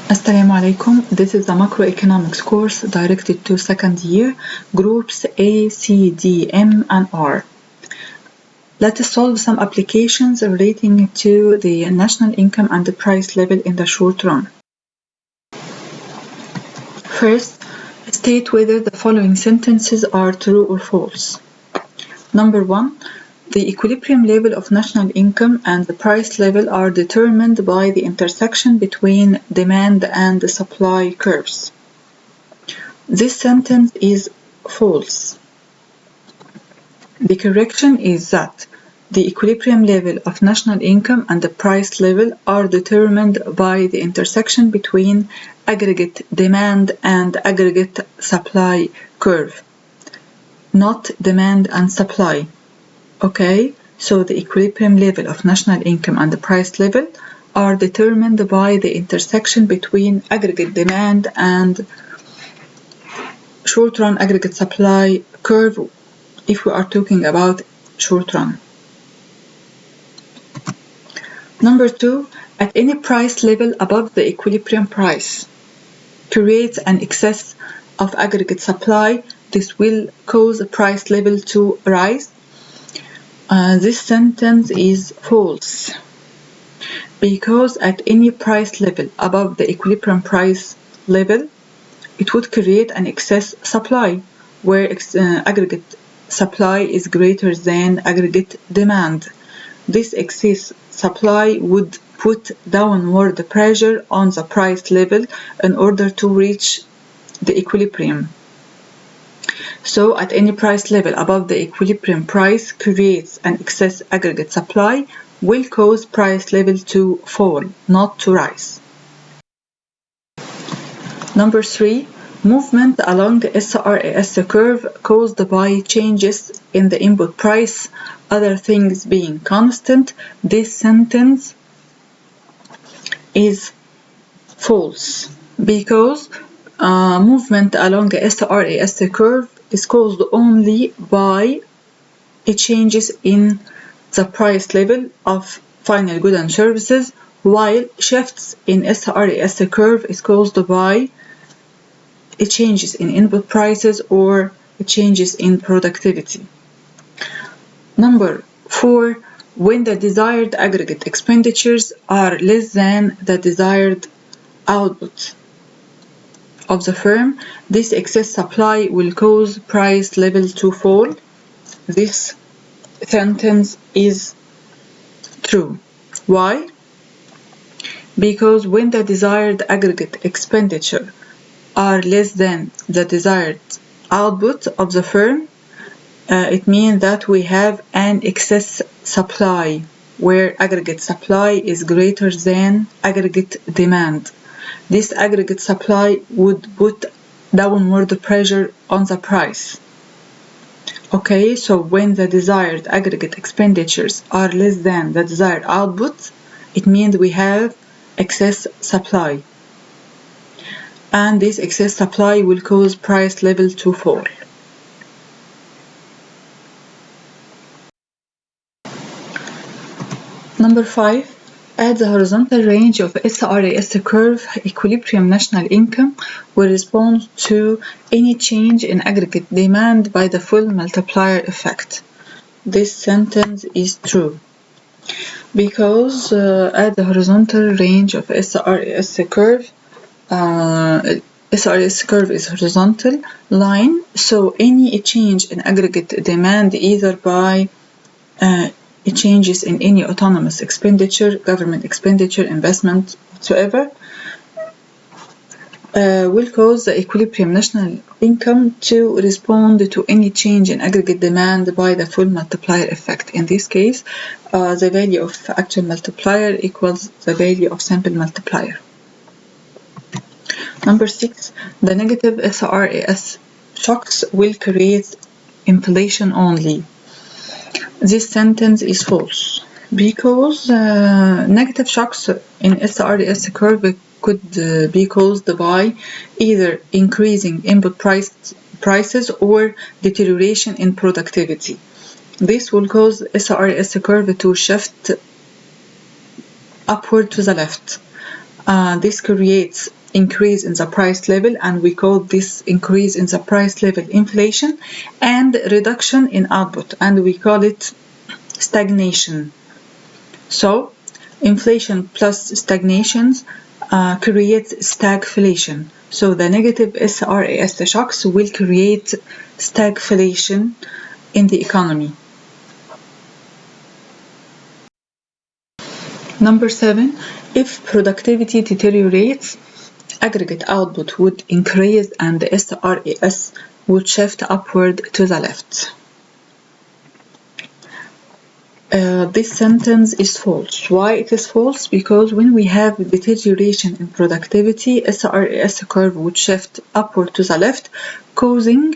Assalamu alaikum. This is the macroeconomics course directed to second year, groups A, C, D, M, and R. Let us solve some applications relating to the national income and the price level in the short run. First, state whether the following sentences are true or false. Number 1. The equilibrium level of national income and the price level are determined by the intersection between demand and the supply curves. This sentence is false. The correction is that the equilibrium level of national income and the price level are determined by the intersection between aggregate demand and aggregate supply curve, not demand and supply. Okay, so the equilibrium level of national income and the price level are determined by the intersection between aggregate demand and short-run aggregate supply curve if we are talking about short-run. Number 2, at any price level above the equilibrium price creates an excess of aggregate supply. This will cause the price level to rise. This sentence is false because at any price level above the equilibrium price level, it would create an excess supply where aggregate supply is greater than aggregate demand. This excess supply would put downward pressure on the price level in order to reach the equilibrium. So at any price level above the equilibrium price creates an excess aggregate supply will cause price level to fall, not to rise. Number 3, movement along the SRAS curve caused by changes in the input price, other things being constant. This sentence is false because movement along the SRAS curve is caused only by changes in the price level of final goods and services, while shifts in SRAS curve is caused by changes in input prices or changes in productivity. Number 4, when the desired aggregate expenditures are less than the desired output of the firm, this excess supply will cause price level to fall. This sentence is true. Why? Because when the desired aggregate expenditure are less than the desired output of the firm, it means that we have an excess supply where aggregate supply is greater than aggregate demand. This aggregate supply would put downward pressure on the price. Okay, so when the desired aggregate expenditures are less than the desired output, it means we have excess supply. And this excess supply will cause price level to fall. Number 5, at the horizontal range of SRAS curve, equilibrium national income will respond to any change in aggregate demand by the full multiplier effect. This sentence is true because at the horizontal range of SRAS curve, SRAS curve is horizontal line, so any change in aggregate demand either by changes in any autonomous expenditure, government expenditure, investment, whatsoever, will cause the equilibrium national income to respond to any change in aggregate demand by the full multiplier effect. In this case, the value of actual multiplier equals the value of sample multiplier. Number 6, the negative SRAS shocks will create inflation only. This sentence is false because negative shocks in SRAS curve could be caused by either increasing input prices or deterioration in productivity. This will cause SRAS curve to shift upward to the left. This creates increase in the price level, and we call this increase in the price level inflation, and reduction in output, and we call it stagnation. So inflation plus stagnations creates stagflation. So the negative SRAS shocks will create stagflation in the economy. Number 7, if productivity deteriorates, aggregate output would increase and the SRAS would shift upward to the left. This sentence is false. Why it is false? Because when we have deterioration in productivity, SRAS curve would shift upward to the left, causing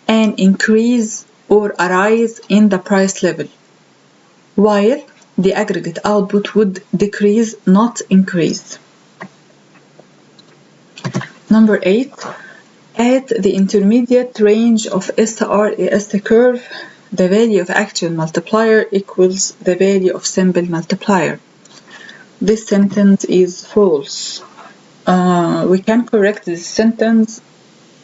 an increase or a rise in the price level, while the aggregate output would decrease, not increase. Number 8, at the intermediate range of SRAS curve, the value of actual multiplier equals the value of simple multiplier. This sentence is false. We can correct this sentence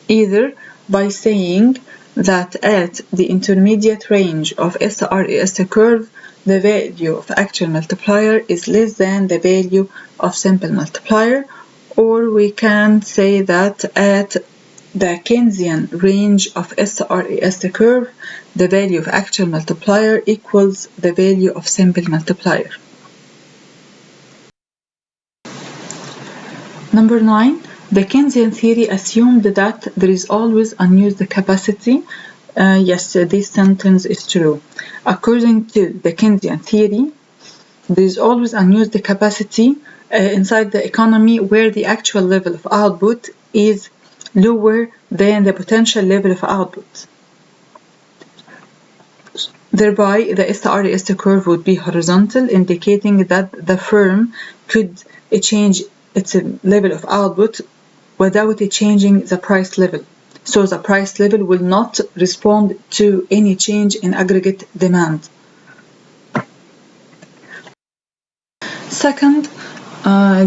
either by saying that at the intermediate range of SRAS curve, the value of actual multiplier is less than the value of simple multiplier, or we can say that at the Keynesian range of SRAS curve, the value of actual multiplier equals the value of simple multiplier. Number 9, the Keynesian theory assumed that there is always unused capacity. Yes, this sentence is true. According to the Keynesian theory, there is always unused capacity inside the economy where the actual level of output is lower than the potential level of output. Thereby, the SRAS curve would be horizontal, indicating that the firm could change its level of output without changing the price level. So the price level will not respond to any change in aggregate demand. Second,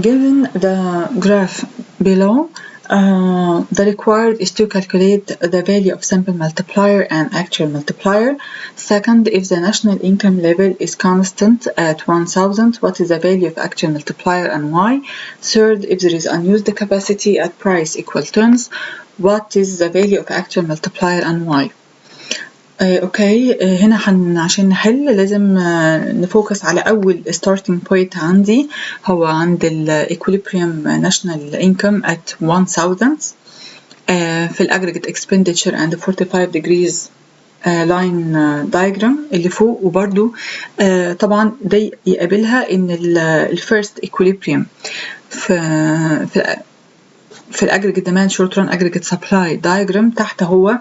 given the graph below, the required is to calculate the value of simple multiplier and actual multiplier. Second, if the national income level is constant at 1,000, what is the value of actual multiplier and why? Third, if there is unused capacity at price equal tons, what is the value of actual multiplier and why? اوكي هنا عشان نحل لازم نفوكس على اول starting point عندي هو عند ال equilibrium national income at 1000 في ال aggregate expenditure and 45 degrees line diagram اللي فوق. وبرده طبعا ده يقابلها ان ال first equilibrium في الاجريجيت ديماند شورت ران اجريجيت سبلاي دايجرام تحت هو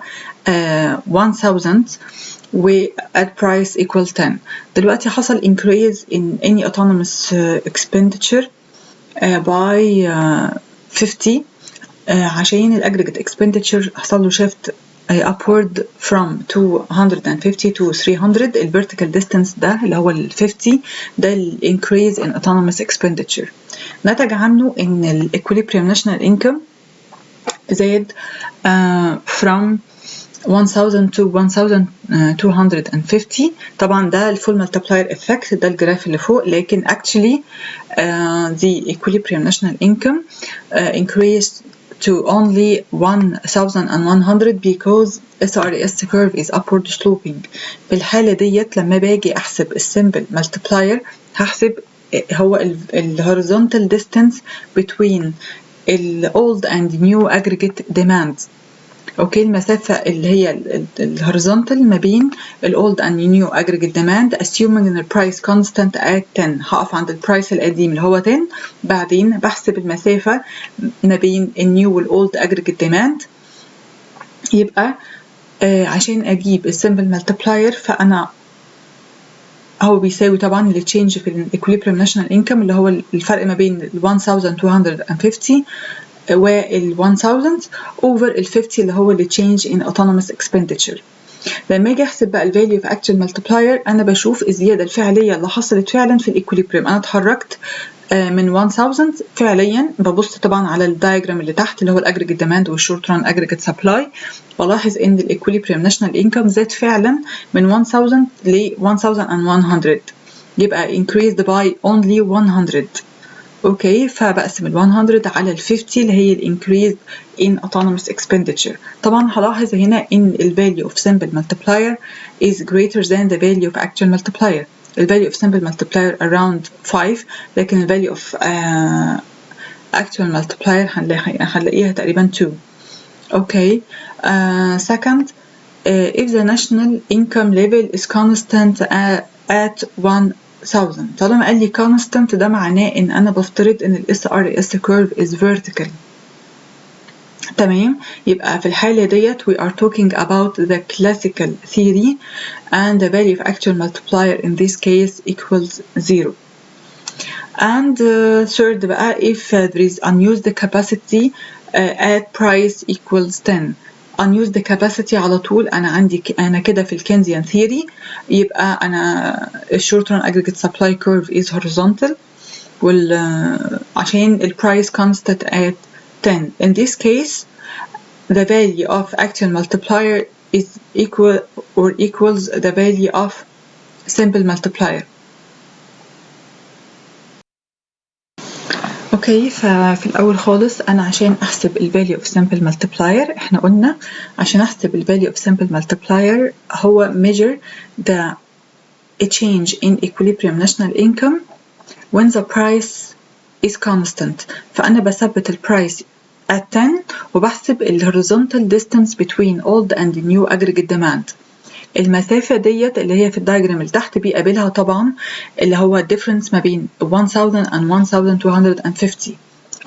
1000 و at price equal 10. دلوقتي حصل increase in any autonomous expenditure by 50 عشان الاجريجيت expenditure حصل له shift upward from 250 to 300. ال vertical distance ده اللي هو ال 50 ده ال increase in autonomous expenditure. نتج عنه ان ال equilibrium national income زاد from 1000 to 1250. طبعا ده الفول multiplier effect ده الجراف اللي فوق. لكن actually the equilibrium national income increased to only 1100 because SRAS curve is upward sloping. في الحالة ديت لما باجي أحسب السمبل multiplier هحسب هو ال horizontal distance between ال old and new aggregate demand. اوكي المسافة اللي هي ال horizontal ما بين ال old and new aggregate demand assuming ان ال price constant at 10. هقف عند ال price القديم اللي هو 10 بعدين بحسب المسافة ما بين ال new وال old aggregate demand. يبقى عشان اجيب ال simple multiplier فانا هو بيساوي طبعا ال change في ال equilibrium national income اللي هو الفرق ما بين ال 1250 وال 1000 over ال 50 اللي هو ال change in autonomous expenditure. لما اجي احسب بقى الفاليو في actual multiplier انا بشوف الزياده الفعليه اللي حصلت فعلا في الايكوليبريم. انا اتحركت من 1000 فعليا، ببص طبعا على الدايجرام اللي تحت اللي هو الاجريجيت ديماند والشورت ران اجريجيت سبلاي، بلاحظ ان الايكوليبريم ناشونال انكم زاد فعلا من 1000 ل 1100، يبقى increased by only 100. اوكي، فبقسم ال 100 على ال 50 اللي هي ال increase in autonomous expenditure. طبعا هلاحظ هنا ان ال value of simple multiplier is greater than the value of actual multiplier. ال value of simple multiplier around 5 لكن ال value of actual multiplier هنلاقيها تقريبا 2. اوكي. Second, if the national income level is constant at 1000. طالما قال لي constant ده معناه ان انا بفترض ان ال SRAS curve is vertical. تمام، يبقى في الحالة ديت we are talking about the classical theory and the value of actual multiplier in this case equals 0. And third بقى if there is unused capacity at price equals 10. unused capacity على طول أنا كده في الكينزيان theory، يبقى أنا short run aggregate supply curve is horizontal عشان ال price constant at 10. In this case the value of actual multiplier is equal or equals the value of simple multiplier. اوكي، ففي الاول خالص انا عشان احسب ال value of simple multiplier احنا قلنا عشان احسب ال value of simple multiplier هو measure the change in equilibrium national income when the price is constant. فانا بثبت ال price at 10 وبحسب ال horizontal distance between old and new aggregate demand. المسافة ديت اللي هي في الدايجرام اللي تحت بيقابلها طبعا اللي هو difference ما بين 1000 and 1250.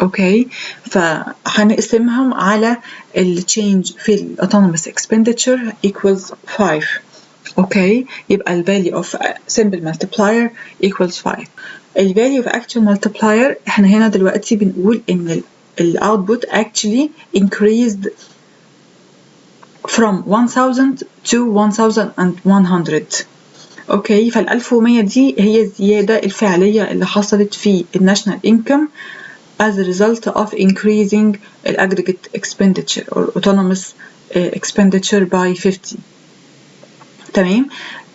اوكي، فهنقسمهم على ال change في ال autonomous expenditure equals 5. اوكي، يبقى ال value of simple multiplier equals 5. ال value of actual multiplier احنا هنا دلوقتي بنقول ان ال output actually increased from 1000 to 1100. اوكي، فال 1100 دي هي الزيادة الفعلية اللي حصلت في الناشونال income as a result of increasing the aggregate expenditure or autonomous expenditure by 50. تمام.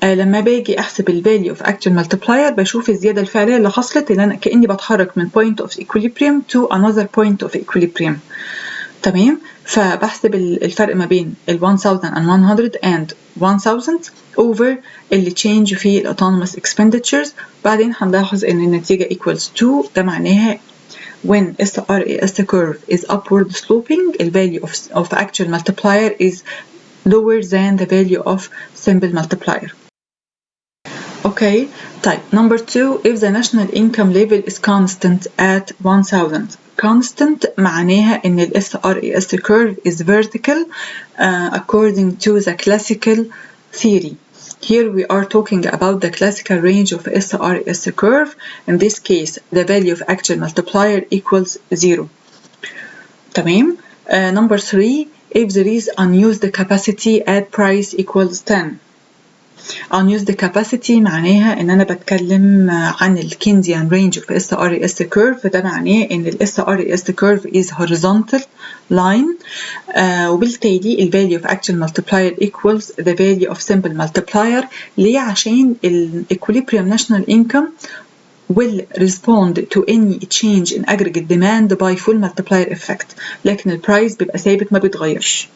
لما باجي احسب ال value of actual multiplier بشوف الزيادة الفعلية اللي حصلت اللي انا كأني بتحرك من point of equilibrium to another point of equilibrium. تمام، فبحسب الفرق ما بين ال 1100 and 1000 over اللي change في ال autonomous expenditures. بعدين هنلاحظ ان النتيجة equals 2. ده معناها when SRAS curve is upward sloping the value of actual multiplier is lower than the value of simple multiplier. Okay, طيب number 2, if the national income level is constant at 1000. constant معناها ان ال SRAS curve is vertical according to the classical theory. Here we are talking about the classical range of SRAS curve. In this case, the value of actual multiplier equals 0. تمام. Number 3, if there is unused capacity at price equals 10. unused capacity معناها ان انا بتكلم عن ال Keynesian range of SRAS curve. ده معناه ان ال SRAS curve is horizontal line وبالتالي ال value of actual multiplier equals the value of simple multiplier. ليه؟ عشان ال equilibrium national income will respond to any change in aggregate demand by full multiplier effect، لكن ال price بيبقى ثابت ما بيتغيرش.